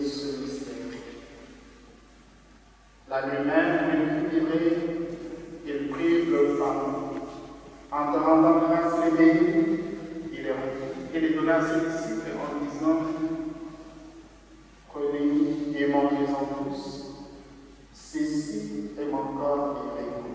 ce mystère. La nuit même où il fut livré, il prit le pain. En te rendant grâce aimée, il est revenu et les donna à ses disciples en disant: prenez et mangez-en tous. Ceci est mon corps livré pour vous.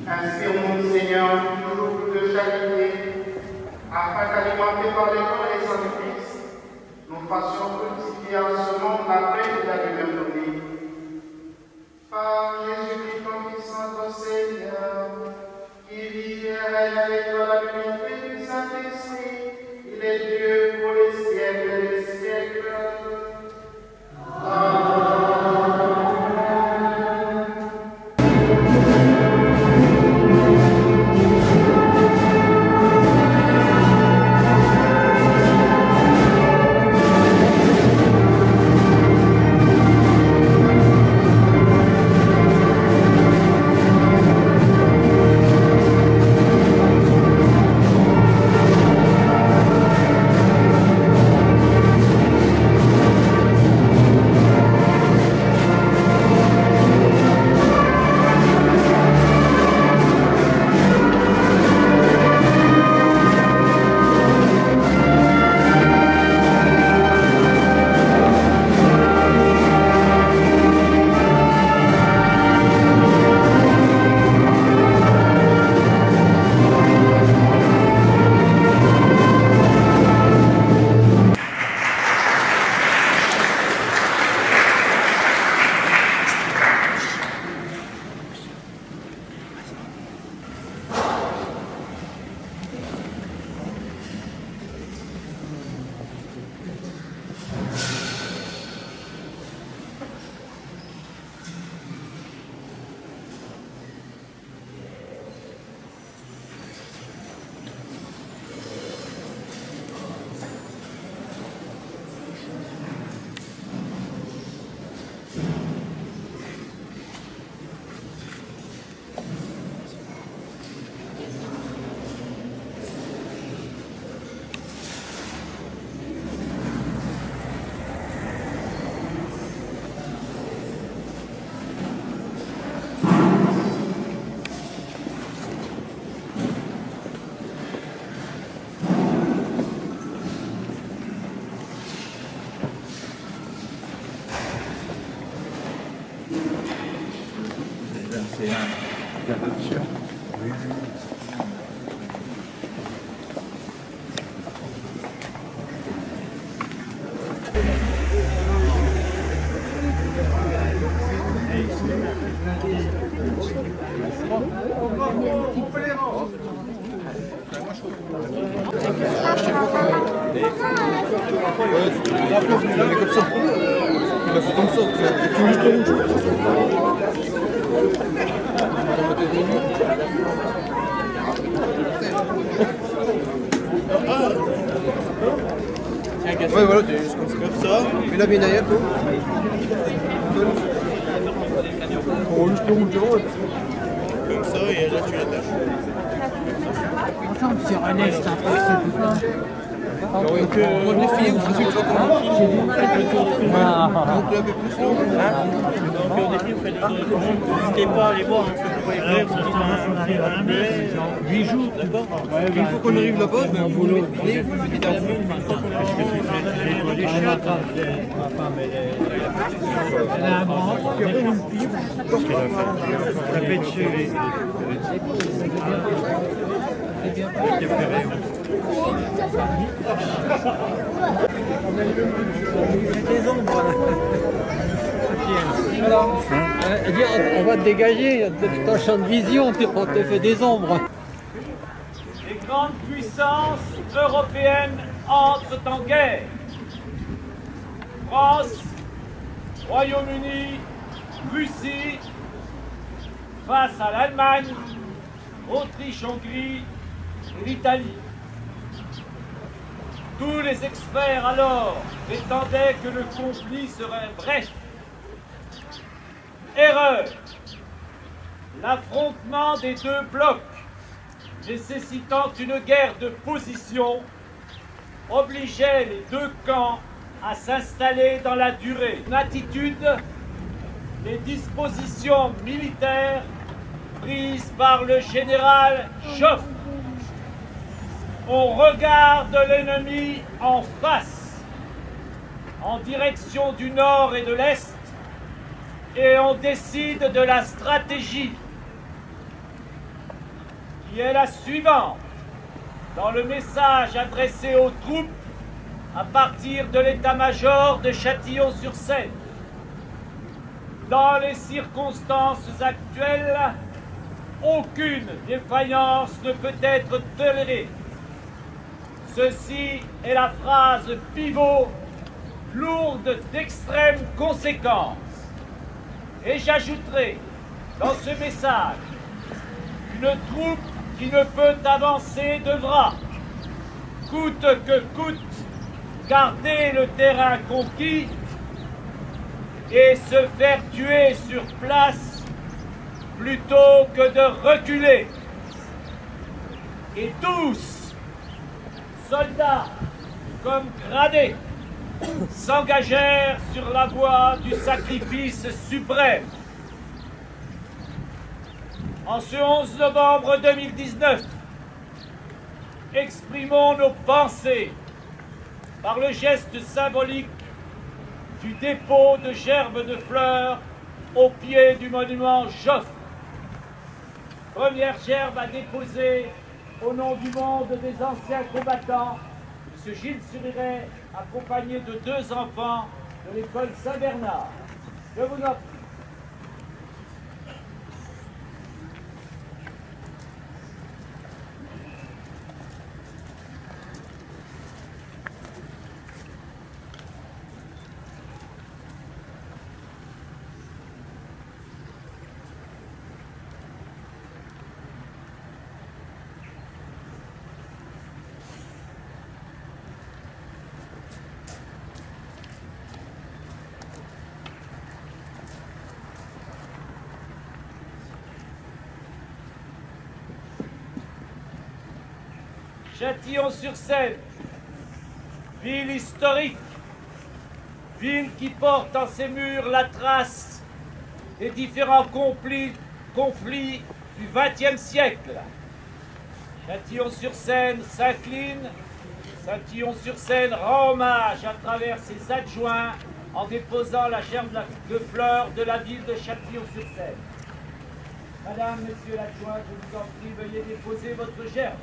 Inspire-nous, Seigneur, toujours plus de charité, afin qu'alimentés par les corps et les sacrifices, nous fassions fructifier en ce monde la paix que tu as lui-même donnée. Par Jésus-Christ, ton Fils, notre Seigneur, qui vit et règne avec toi dans l'unité du Saint-Esprit, il est Dieu pour les siècles des siècles. Amen. C'est un d'adoption. Oui. Ouais, voilà, tu juste comme ça. Mais là, bien derrière, toi. Comme ça, et là, tu l'attaches. Attends, c'est René, c'est un peu, c'est pas. Donc, on va défiler, vous faisiez toujours comment donc, là, un peu plus long. Donc au début, vous faites n'hésitez pas à aller voir un peu de quoi il faut. 8 jours. D'accord. Une fois qu'on arrive là-bas, ben, vous le mettez, vous le mettez à vous. Elle a un grand. Tapez dessus. Des ombres. On va te dégager, ton champ de vision, on te fait des ombres. Les grandes puissances européennes entrent en guerre. France, Royaume-Uni, Russie, face à l'Allemagne, Autriche-Hongrie et l'Italie. Tous les experts alors prétendaient que le conflit serait bref. Erreur. L'affrontement des deux blocs, nécessitant une guerre de position, obligeait les deux camps à s'installer dans la durée. Une attitude, les dispositions militaires prises par le général Joffre. On regarde l'ennemi en face, en direction du nord et de l'est, et on décide de la stratégie. qui est la suivante. Dans le message adressé aux troupes à partir de l'état-major de Châtillon-sur-Seine. Dans les circonstances actuelles, aucune défaillance ne peut être tolérée. Ceci est la phrase pivot, lourde d'extrêmes conséquences. Et j'ajouterai dans ce message qu'une troupe qui ne peut avancer devra, coûte que coûte, garder le terrain conquis et se faire tuer sur place plutôt que de reculer. Et tous, soldats comme gradés, s'engagèrent sur la voie du sacrifice suprême. En ce 11 novembre 2019, exprimons nos pensées par le geste symbolique du dépôt de gerbes de fleurs au pied du monument Joffre. Première gerbe à déposer au nom du monde des anciens combattants, M. Gilles Suriret, accompagné de 2 enfants de l'école Saint-Bernard. Je vous en prie. Châtillon-sur-Seine, ville historique, ville qui porte en ses murs la trace des différents conflits du XXe siècle. Châtillon-sur-Seine s'incline, Châtillon-sur-Seine rend hommage à travers ses adjoints en déposant la gerbe de fleurs de la ville de Châtillon-sur-Seine. Madame, Monsieur l'adjoint, je vous en prie, veuillez déposer votre gerbe.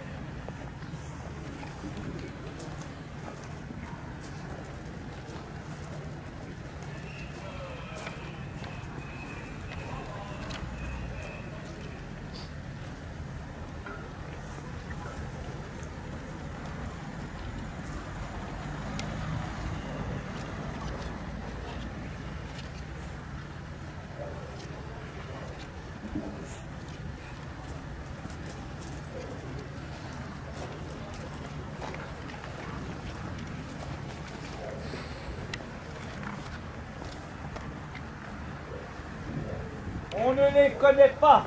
On ne les connaît pas.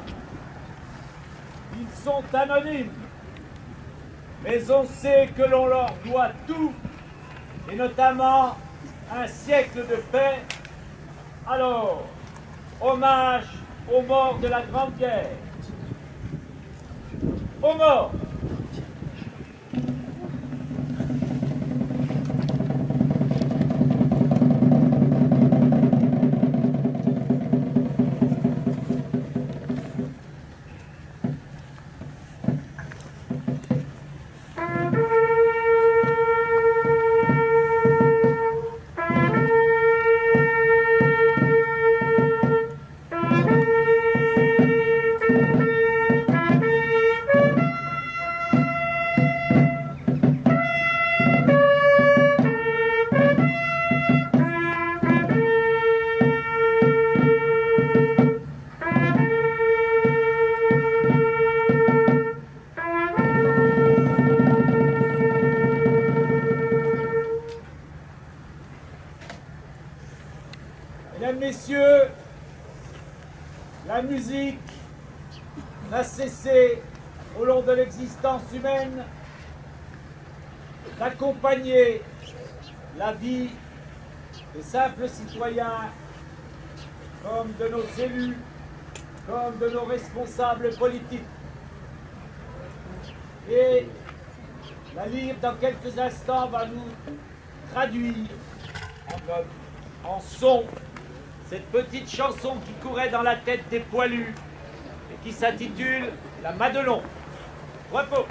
Ils sont anonymes. Mais on sait que l'on leur doit tout, et notamment un siècle de paix. Alors, hommage aux morts de la Grande Guerre. Aux morts. Mesdames, Messieurs, la musique n'a cessé au long de l'existence humaine d'accompagner la vie des simples citoyens comme de nos élus, comme de nos responsables politiques. Et la lyre, dans quelques instants, va nous traduire en son cette petite chanson qui courait dans la tête des poilus et qui s'intitule « La Madelon ». Repos.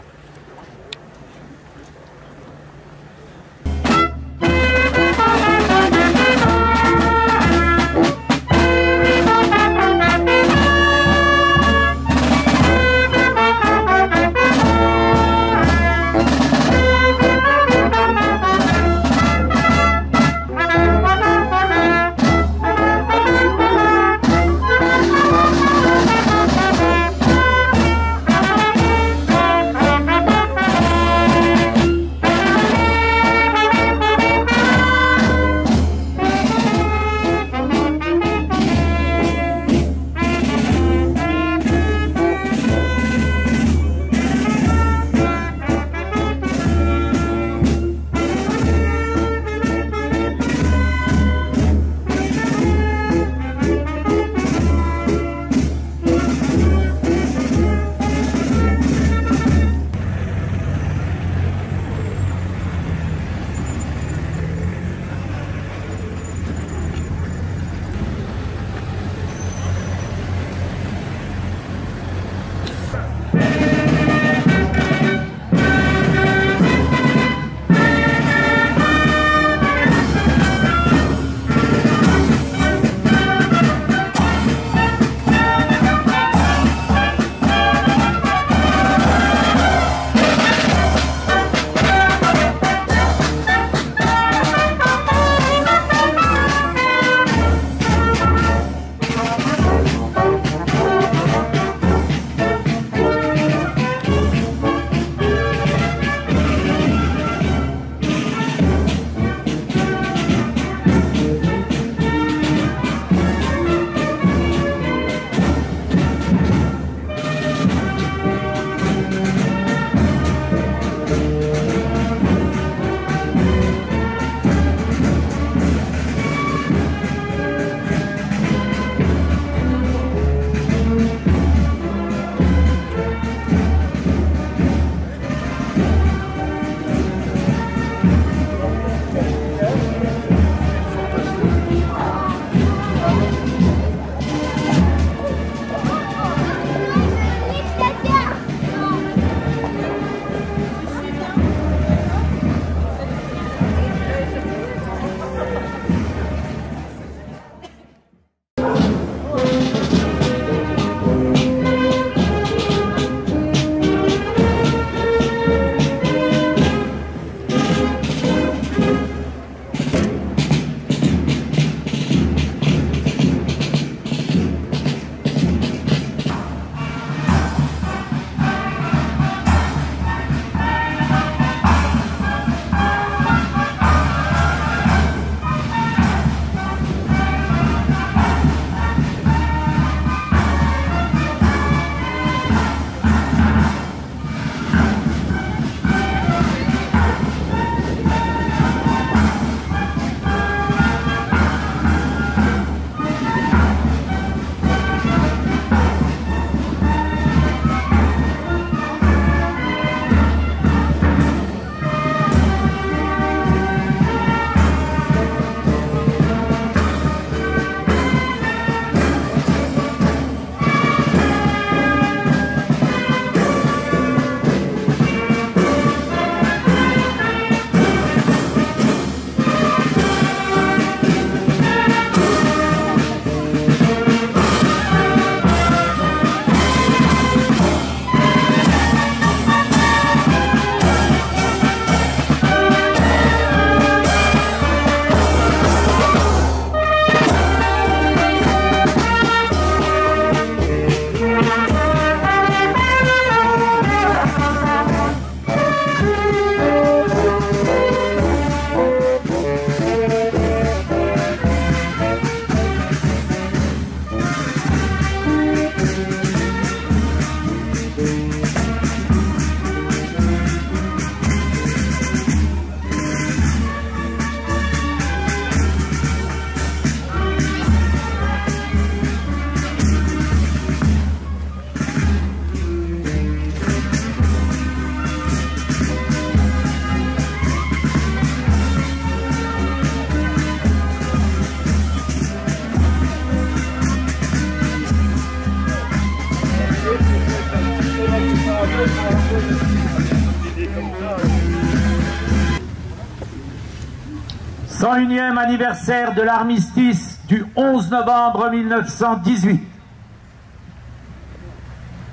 101e anniversaire de l'armistice du 11 novembre 1918.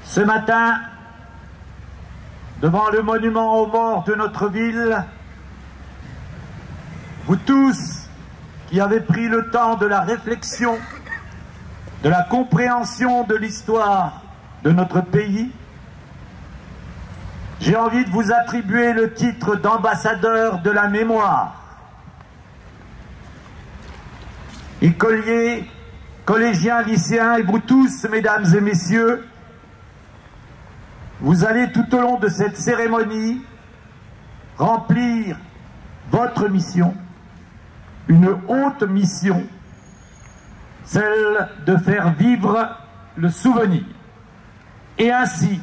Ce matin, devant le monument aux morts de notre ville, vous tous qui avez pris le temps de la réflexion, de la compréhension de l'histoire de notre pays, j'ai envie de vous attribuer le titre d'ambassadeur de la mémoire. Écoliers, collégiens, lycéens et vous tous, mesdames et messieurs, vous allez tout au long de cette cérémonie remplir votre mission, une haute mission, celle de faire vivre le souvenir et ainsi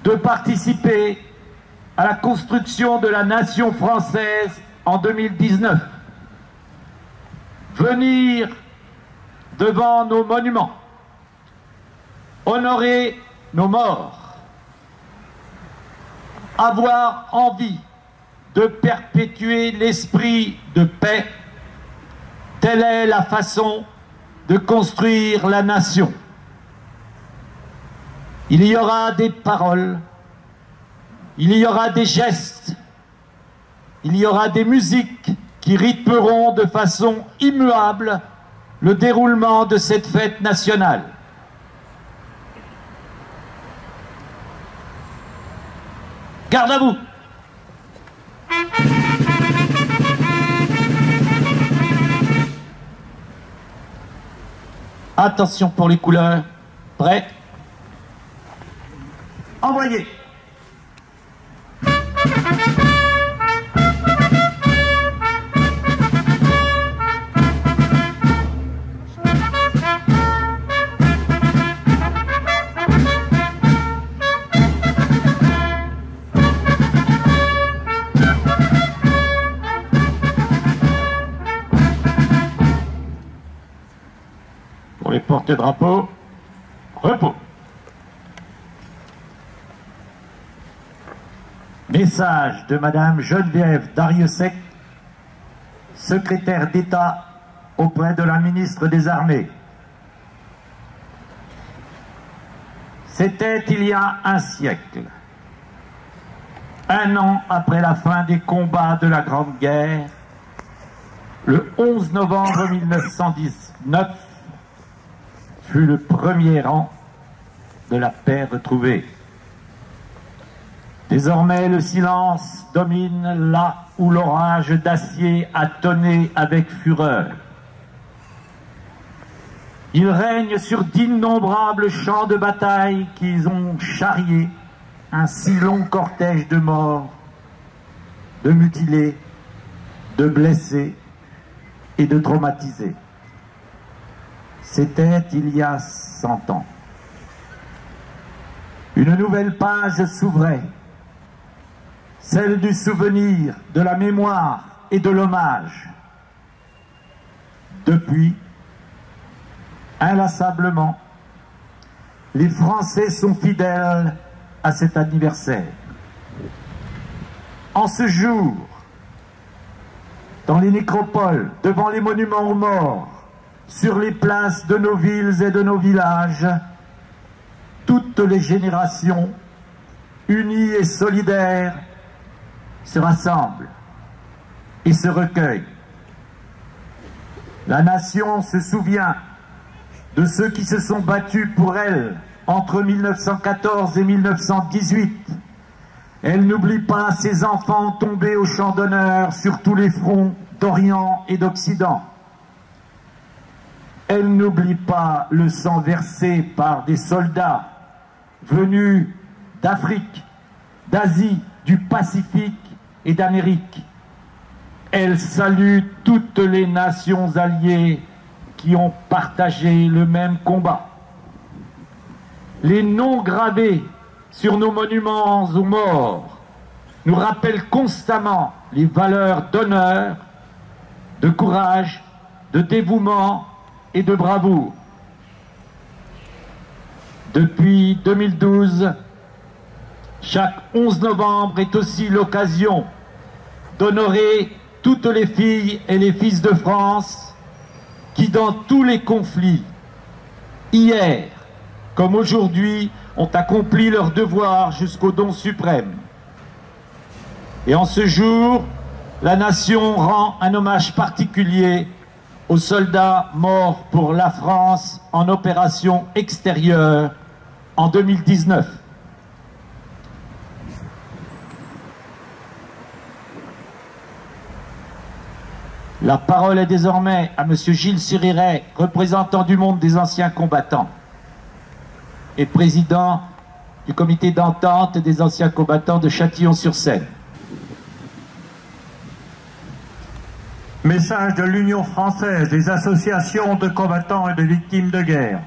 de participer à la construction de la nation française en 2019. Venir devant nos monuments, honorer nos morts, avoir envie de perpétuer l'esprit de paix, telle est la façon de construire la nation. Il y aura des paroles, il y aura des gestes, il y aura des musiques qui rythmeront de façon immuable le déroulement de cette fête nationale. Garde à vous! Attention pour les couleurs. Prêt? Envoyez! Pour les porte-drapeaux, repos. Message de Madame Geneviève Darrieussecq, secrétaire d'État auprès de la ministre des Armées. C'était il y a un siècle, un an après la fin des combats de la Grande Guerre, le 11 novembre 1919 fut le premier an de la paix retrouvée. Désormais, le silence domine là où l'orage d'acier a tonné avec fureur. Il règne sur d'innombrables champs de bataille qui ont charrié un si long cortège de morts, de mutilés, de blessés et de traumatisés. C'était il y a 100 ans. Une nouvelle page s'ouvrait, celle du souvenir, de la mémoire et de l'hommage. Depuis, inlassablement, les Français sont fidèles à cet anniversaire. En ce jour, dans les nécropoles, devant les monuments aux morts, sur les places de nos villes et de nos villages, toutes les générations, unies et solidaires, se rassemblent et se recueillent. La nation se souvient de ceux qui se sont battus pour elle entre 1914 et 1918. Elle n'oublie pas ses enfants tombés au champ d'honneur sur tous les fronts d'Orient et d'Occident. Elle n'oublie pas le sang versé par des soldats venus d'Afrique, d'Asie, du Pacifique et d'Amérique. Elle salue toutes les nations alliées qui ont partagé le même combat. Les noms gravés sur nos monuments aux morts nous rappellent constamment les valeurs d'honneur, de courage, de dévouement et de bravoure. Depuis 2012, Chaque 11 novembre est aussi l'occasion d'honorer toutes les filles et les fils de France qui, dans tous les conflits, hier comme aujourd'hui, ont accompli leur devoir jusqu'au don suprême. Et en ce jour, la nation rend un hommage particulier aux soldats morts pour la France en opération extérieure en 2019. La parole est désormais à M. Gilles Suriret, représentant du monde des anciens combattants et président du comité d'entente des anciens combattants de Châtillon-sur-Seine. Message de l'Union française des associations de combattants et de victimes de guerre.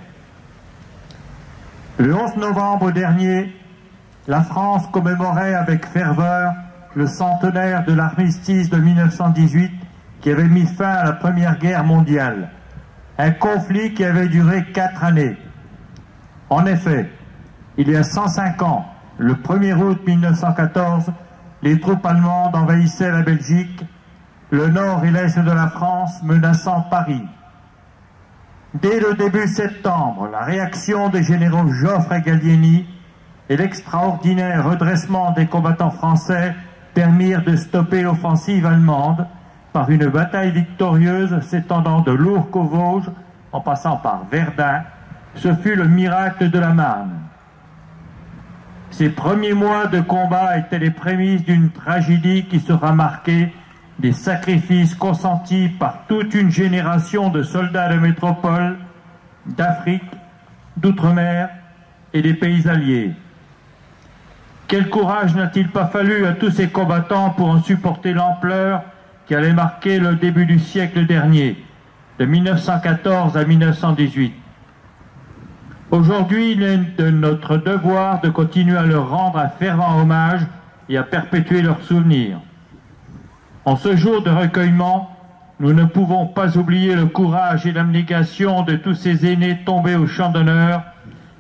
Le 11 novembre dernier, la France commémorait avec ferveur le centenaire de l'armistice de 1918 qui avait mis fin à la Première Guerre mondiale, un conflit qui avait duré 4 années. En effet, il y a 105 ans, le 1er août 1914, les troupes allemandes envahissaient la Belgique, le nord et l'est de la France menaçant Paris. Dès le début septembre, la réaction des généraux Joffre et Gallieni et l'extraordinaire redressement des combattants français permirent de stopper l'offensive allemande par une bataille victorieuse s'étendant de l'Ourcq aux Vosges en passant par Verdun. Ce fut le miracle de la Marne. Ces premiers mois de combat étaient les prémices d'une tragédie qui sera marquée des sacrifices consentis par toute une génération de soldats de métropole, d'Afrique, d'outre-mer et des pays alliés. Quel courage n'a-t-il pas fallu à tous ces combattants pour en supporter l'ampleur qui allait marquer le début du siècle dernier, de 1914 à 1918. Aujourd'hui, il est de notre devoir de continuer à leur rendre un fervent hommage et à perpétuer leurs souvenirs. En ce jour de recueillement, nous ne pouvons pas oublier le courage et l'abnégation de tous ces aînés tombés au champ d'honneur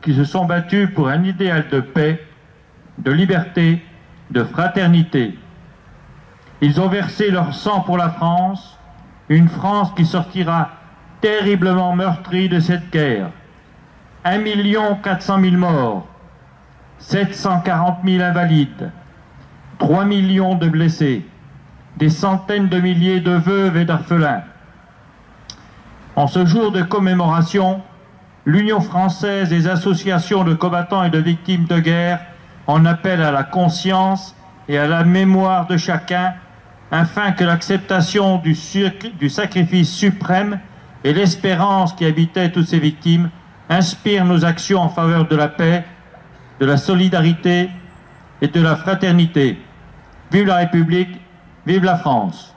qui se sont battus pour un idéal de paix, de liberté, de fraternité. Ils ont versé leur sang pour la France, une France qui sortira terriblement meurtrie de cette guerre. 1 400 000 morts, 740 000 invalides, 3 millions de blessés, des centaines de milliers de veuves et d'orphelins. En ce jour de commémoration, l'Union française des associations de combattants et de victimes de guerre en appelle à la conscience et à la mémoire de chacun, afin que l'acceptation du sacrifice suprême et l'espérance qui habitait toutes ces victimes inspirent nos actions en faveur de la paix, de la solidarité et de la fraternité. Vive la République, vive la France.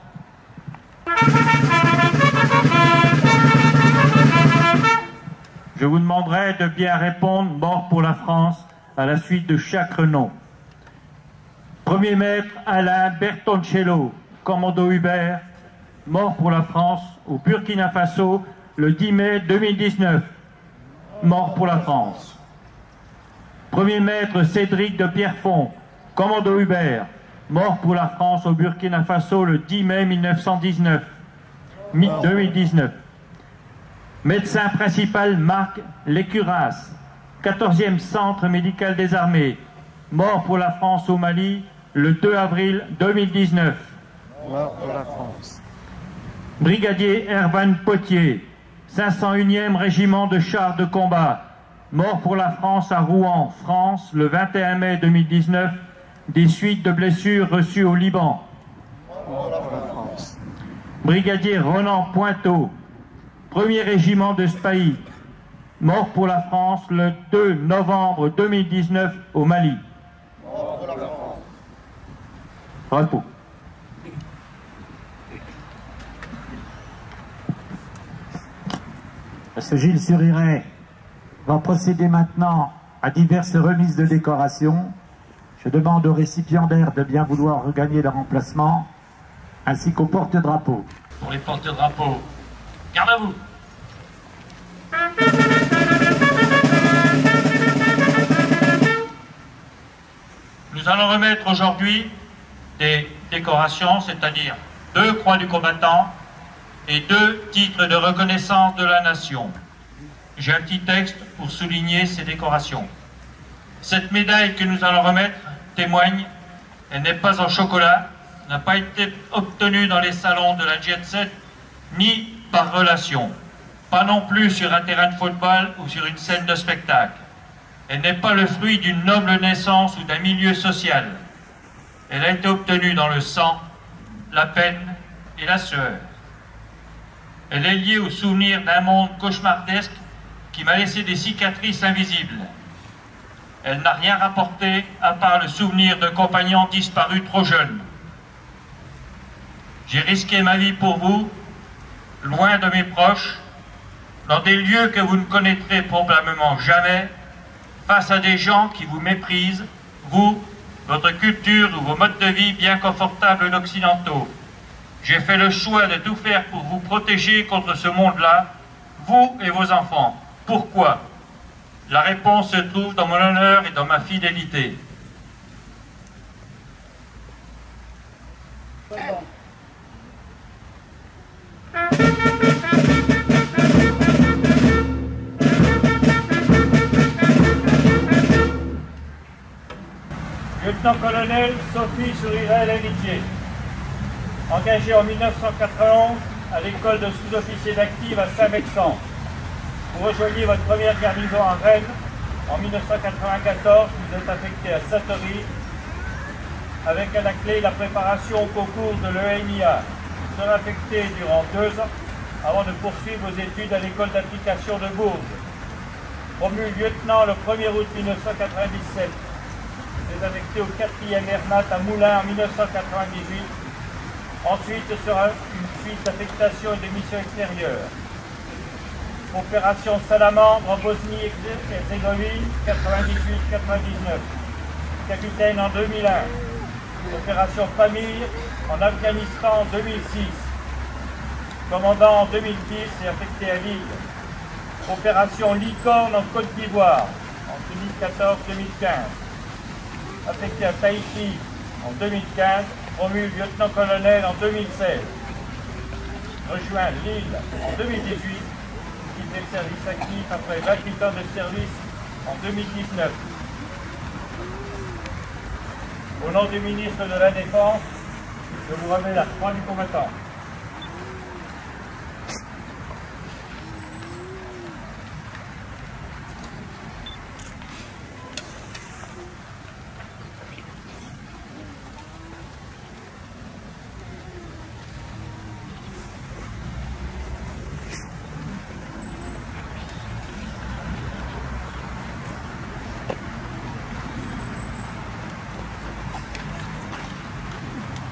Je vous demanderai de bien répondre « Mort pour la France » à la suite de chaque nom. Premier maître Alain Bertoncello, commando Hubert, mort pour la France au Burkina Faso le 10 mai 2019. Mort pour la France. Premier maître Cédric de Pierrefonds, commando Hubert, mort pour la France au Burkina Faso le 10 mai 2019. Médecin principal Marc Lécuras, 14e centre médical des armées, mort pour la France au Mali le 2 avril 2019. Mort pour la France. Brigadier Erwan Potier, 501e régiment de chars de combat, mort pour la France à Rouen, France, le 21 mai 2019, des suites de blessures reçues au Liban. Mort pour la France. Brigadier Ronan Pointeau, 1er régiment de Spahi, mort pour la France le 2 novembre 2019 au Mali. Mort pour la France. Repos. M. Gilles Suriret va procéder maintenant à diverses remises de décorations. Je demande aux récipiendaires de bien vouloir regagner leur emplacement, ainsi qu'aux porte-drapeaux. Pour les porte-drapeaux, garde à vous. Nous Nous allons remettre aujourd'hui des décorations, c'est-à-dire 2 croix du combattant et 2 titres de reconnaissance de la nation. J'ai un petit texte pour souligner ces décorations. Cette médaille que nous allons remettre témoigne, elle n'est pas en chocolat, n'a pas été obtenue dans les salons de la Jet Set, ni par relation, pas non plus sur un terrain de football ou sur une scène de spectacle. Elle n'est pas le fruit d'une noble naissance ou d'un milieu social. Elle a été obtenue dans le sang, la peine et la sueur. Elle est liée au souvenir d'un monde cauchemardesque qui m'a laissé des cicatrices invisibles. Elle n'a rien rapporté à part le souvenir d'un compagnon disparu trop jeune. J'ai risqué ma vie pour vous, loin de mes proches, dans des lieux que vous ne connaîtrez probablement jamais, face à des gens qui vous méprisent, vous, votre culture ou vos modes de vie bien confortables d'occidentaux. J'ai fait le choix de tout faire pour vous protéger contre ce monde-là, vous et vos enfants. Pourquoi? La réponse se trouve dans mon honneur et dans ma fidélité. Lieutenant-colonel Sophie Sourirail-Amitié, engagée en 1991 à l'école de sous-officiers d'active à Saint-Vexant. Vous rejoignez votre première garnison à Rennes. En 1994, vous êtes affecté à Satory, avec à la clé la préparation au concours de l'ENIA. Vous serez affecté durant 2 ans avant de poursuivre vos études à l'école d'application de Bourges. Promu lieutenant le 1er août 1997, vous êtes affecté au 4e RNAT à Moulins en 1998. Ensuite, ce sera une suite d'affectation et de missions extérieures. Opération Salamandre en Bosnie-Herzégovine, 98-99. Capitaine en 2001. Opération Famille en Afghanistan en 2006. Commandant en 2010 et affecté à Lille. Opération Licorne en Côte d'Ivoire en 2014-2015. Affecté à Tahiti en 2015, promu lieutenant-colonel en 2016. Rejoint Lille en 2018, quitté le service actif après 28 ans de service en 2019. Au nom du ministre de la Défense, je vous remets la croix du combattant.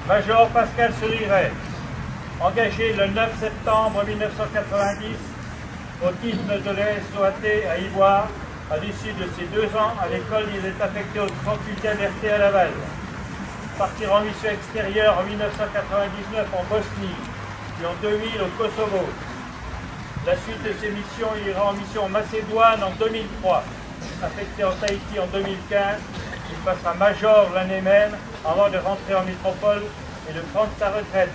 Major Pascal Sourirail, engagé le 9 septembre 1990 au titre de l'ESOAT à Ivoire. À l'issue de ses 2 ans à l'école, il est affecté au 38e RT à Laval. Partir en mission extérieure en 1999 en Bosnie, puis en 2000 au Kosovo. La suite de ses missions, il ira en mission en Macédoine en 2003. Affecté en Tahiti en 2015, il passera major l'année même avant de rentrer en métropole et de prendre sa retraite.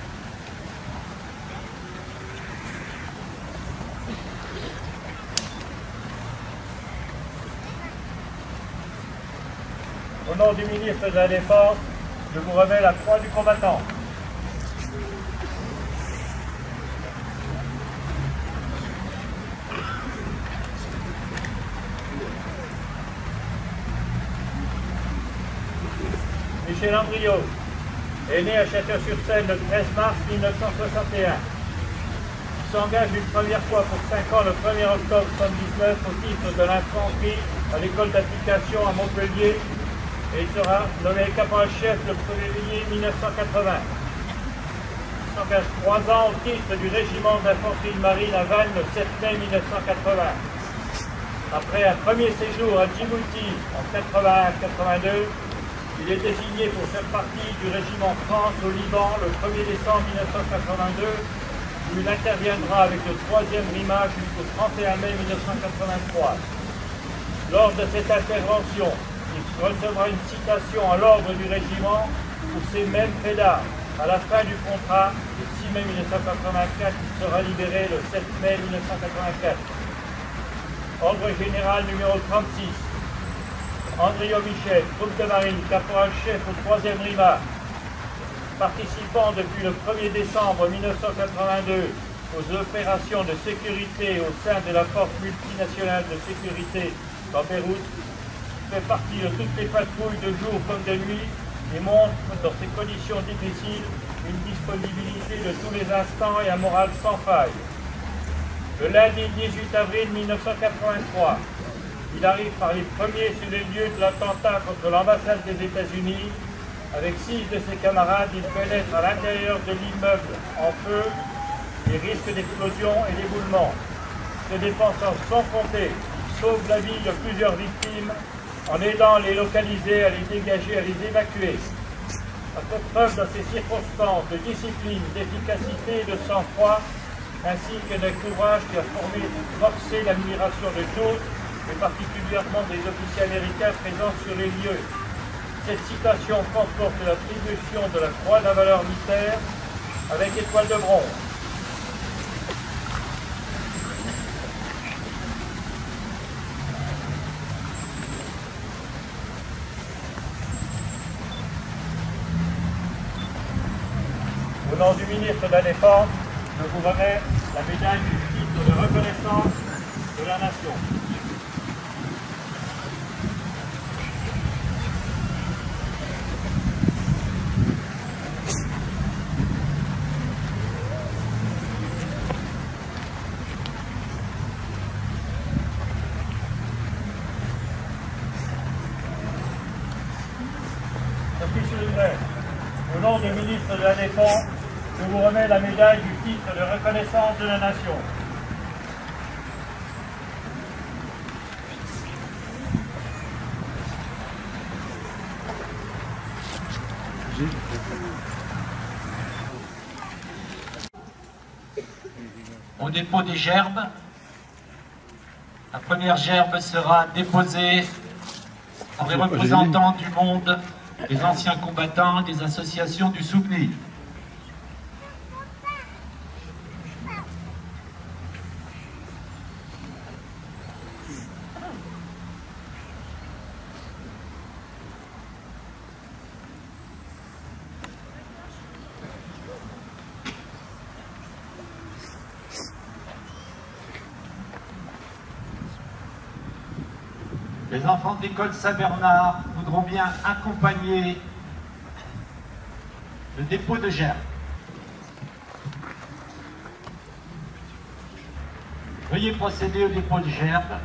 Au nom du ministre de la Défense, je vous remets la croix du combattant. Michel Andriot est né à Château-sur-Seine le 13 mars 1961. Il s'engage une première fois pour 5 ans le 1er octobre 1979 au titre de l'infanterie à l'école d'application à Montpellier et il sera nommé caporal-chef le 1er juillet 1980. Il s'engage 3 ans au titre du régiment d'infanterie de marine à Vannes le 7 mai 1980. Après un premier séjour à Djibouti en 81-82, il est désigné pour faire partie du régiment France au Liban le 1er décembre 1982, où il interviendra avec le 3e RIMA jusqu'au 31 mai 1983. Lors de cette intervention, Il recevra une citation à l'ordre du régiment pour ces mêmes faits d'armes. À la fin du contrat, le 6 mai 1984, il sera libéré le 7 mai 1984. Ordre général numéro 36. Andrio Michel, groupe de marine, caporal-chef au 3e RIMA, participant depuis le 1er décembre 1982 aux opérations de sécurité au sein de la force multinationale de sécurité dans Beyrouth, fait partie de toutes les patrouilles de jour comme de nuit et montre dans ces conditions difficiles une disponibilité de tous les instants et un moral sans faille. Le lundi 18 avril 1983, il arrive par les premiers sur les lieux de l'attentat contre l'ambassade des États-Unis. Avec 6 de ses camarades, il pénètre à l'intérieur de l'immeuble en feu et risque d'explosion et d'éboulement. Se défensant sans compter, il sauve la vie de plusieurs victimes en aidant à les localiser, à les dégager, à les évacuer. A fait preuve dans ces circonstances de discipline, d'efficacité et de sang-froid, ainsi que d'un courage qui a forcé l'admiration de tous, et particulièrement des officiers américains présents sur les lieux. Cette citation comporte l'attribution de la Croix de la valeur militaire avec étoile de bronze. Au nom du ministre de la Défense, je vous remets la médaille du titre de reconnaissance de la Nation. Au nom du ministre de la Défense, je vous remets la médaille du titre de reconnaissance de la Nation. Au dépôt des gerbes, la première gerbe sera déposée par les représentants du monde, des anciens combattants, des associations du souvenir. Les enfants de l'école Saint-Bernard voudront bien accompagner le dépôt de gerbes. Veuillez procéder au dépôt de gerbes.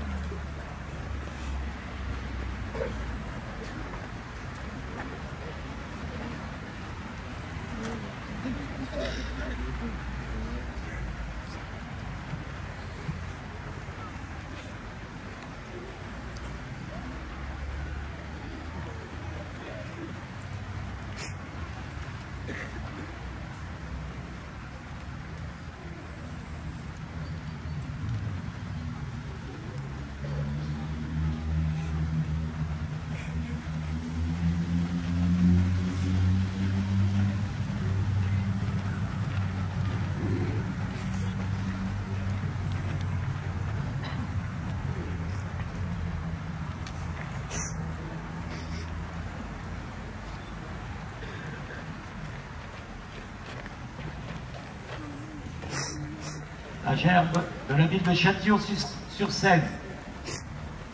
La gerbe de la ville de Châtillon-sur-Seine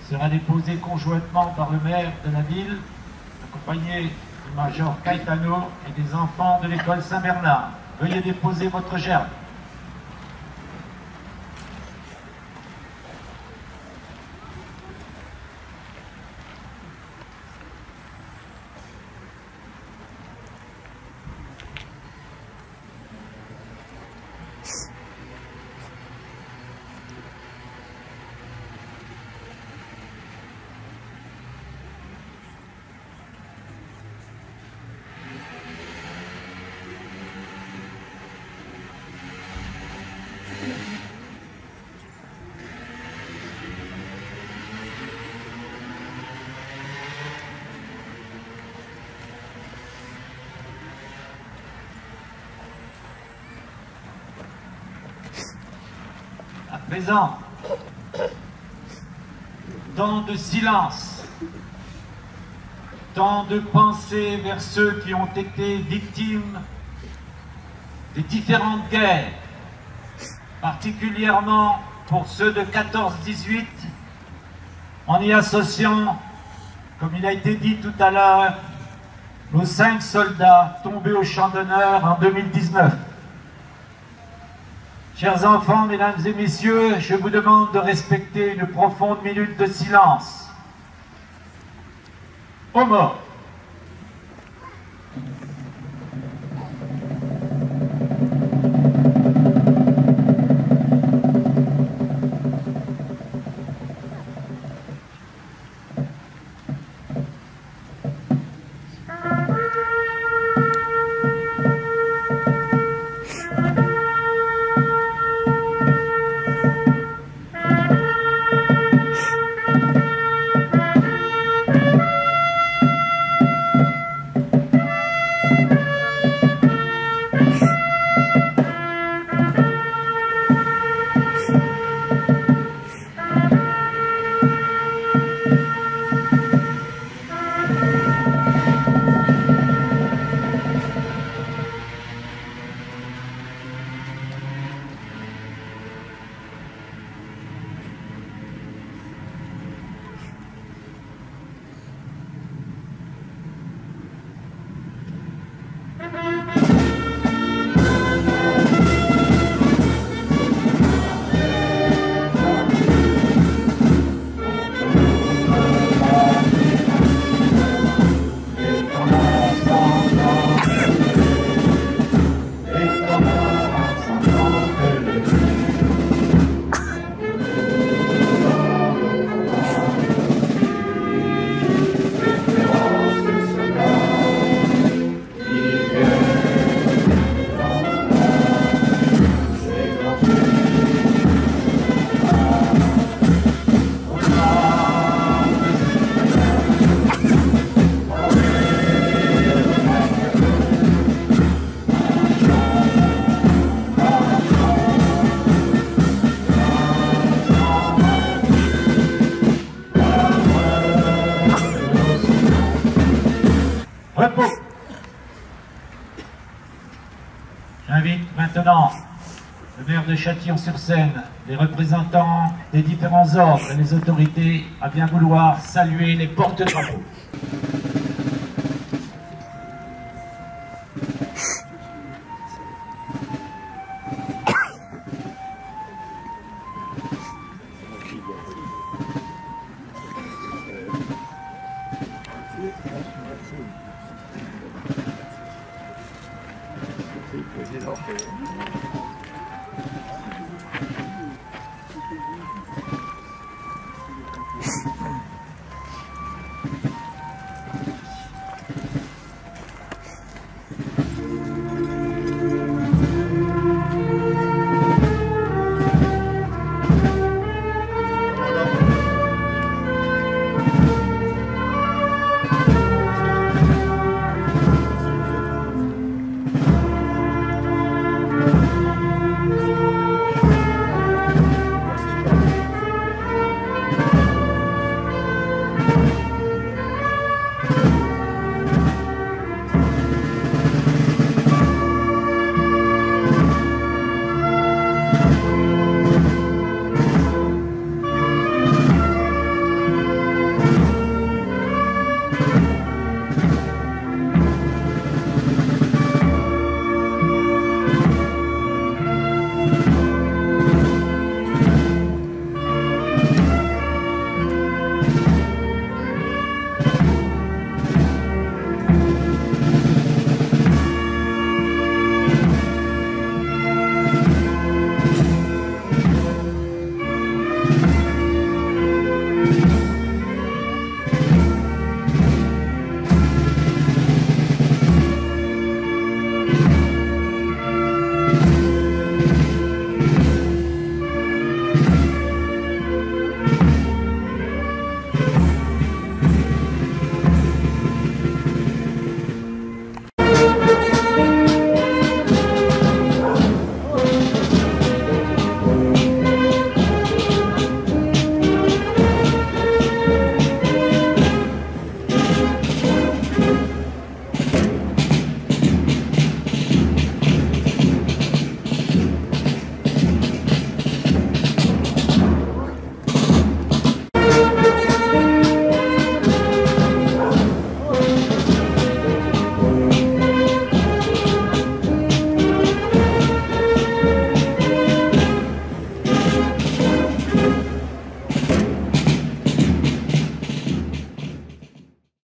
sera déposée conjointement par le maire de la ville, accompagné du major Caetano et des enfants de l'école Saint-Bernard. Veuillez déposer votre gerbe. présent, tant de silence, tant de pensées vers ceux qui ont été victimes des différentes guerres, particulièrement pour ceux de 14-18, en y associant, comme il a été dit tout à l'heure, nos 5 soldats tombés au champ d'honneur en 2019. Chers enfants, mesdames et messieurs, je vous demande de respecter une profonde minute de silence. Aux morts. Repos. J'invite maintenant le maire de Châtillon-sur-Seine, les représentants des différents ordres et les autorités à bien vouloir saluer les porte-drapeaux.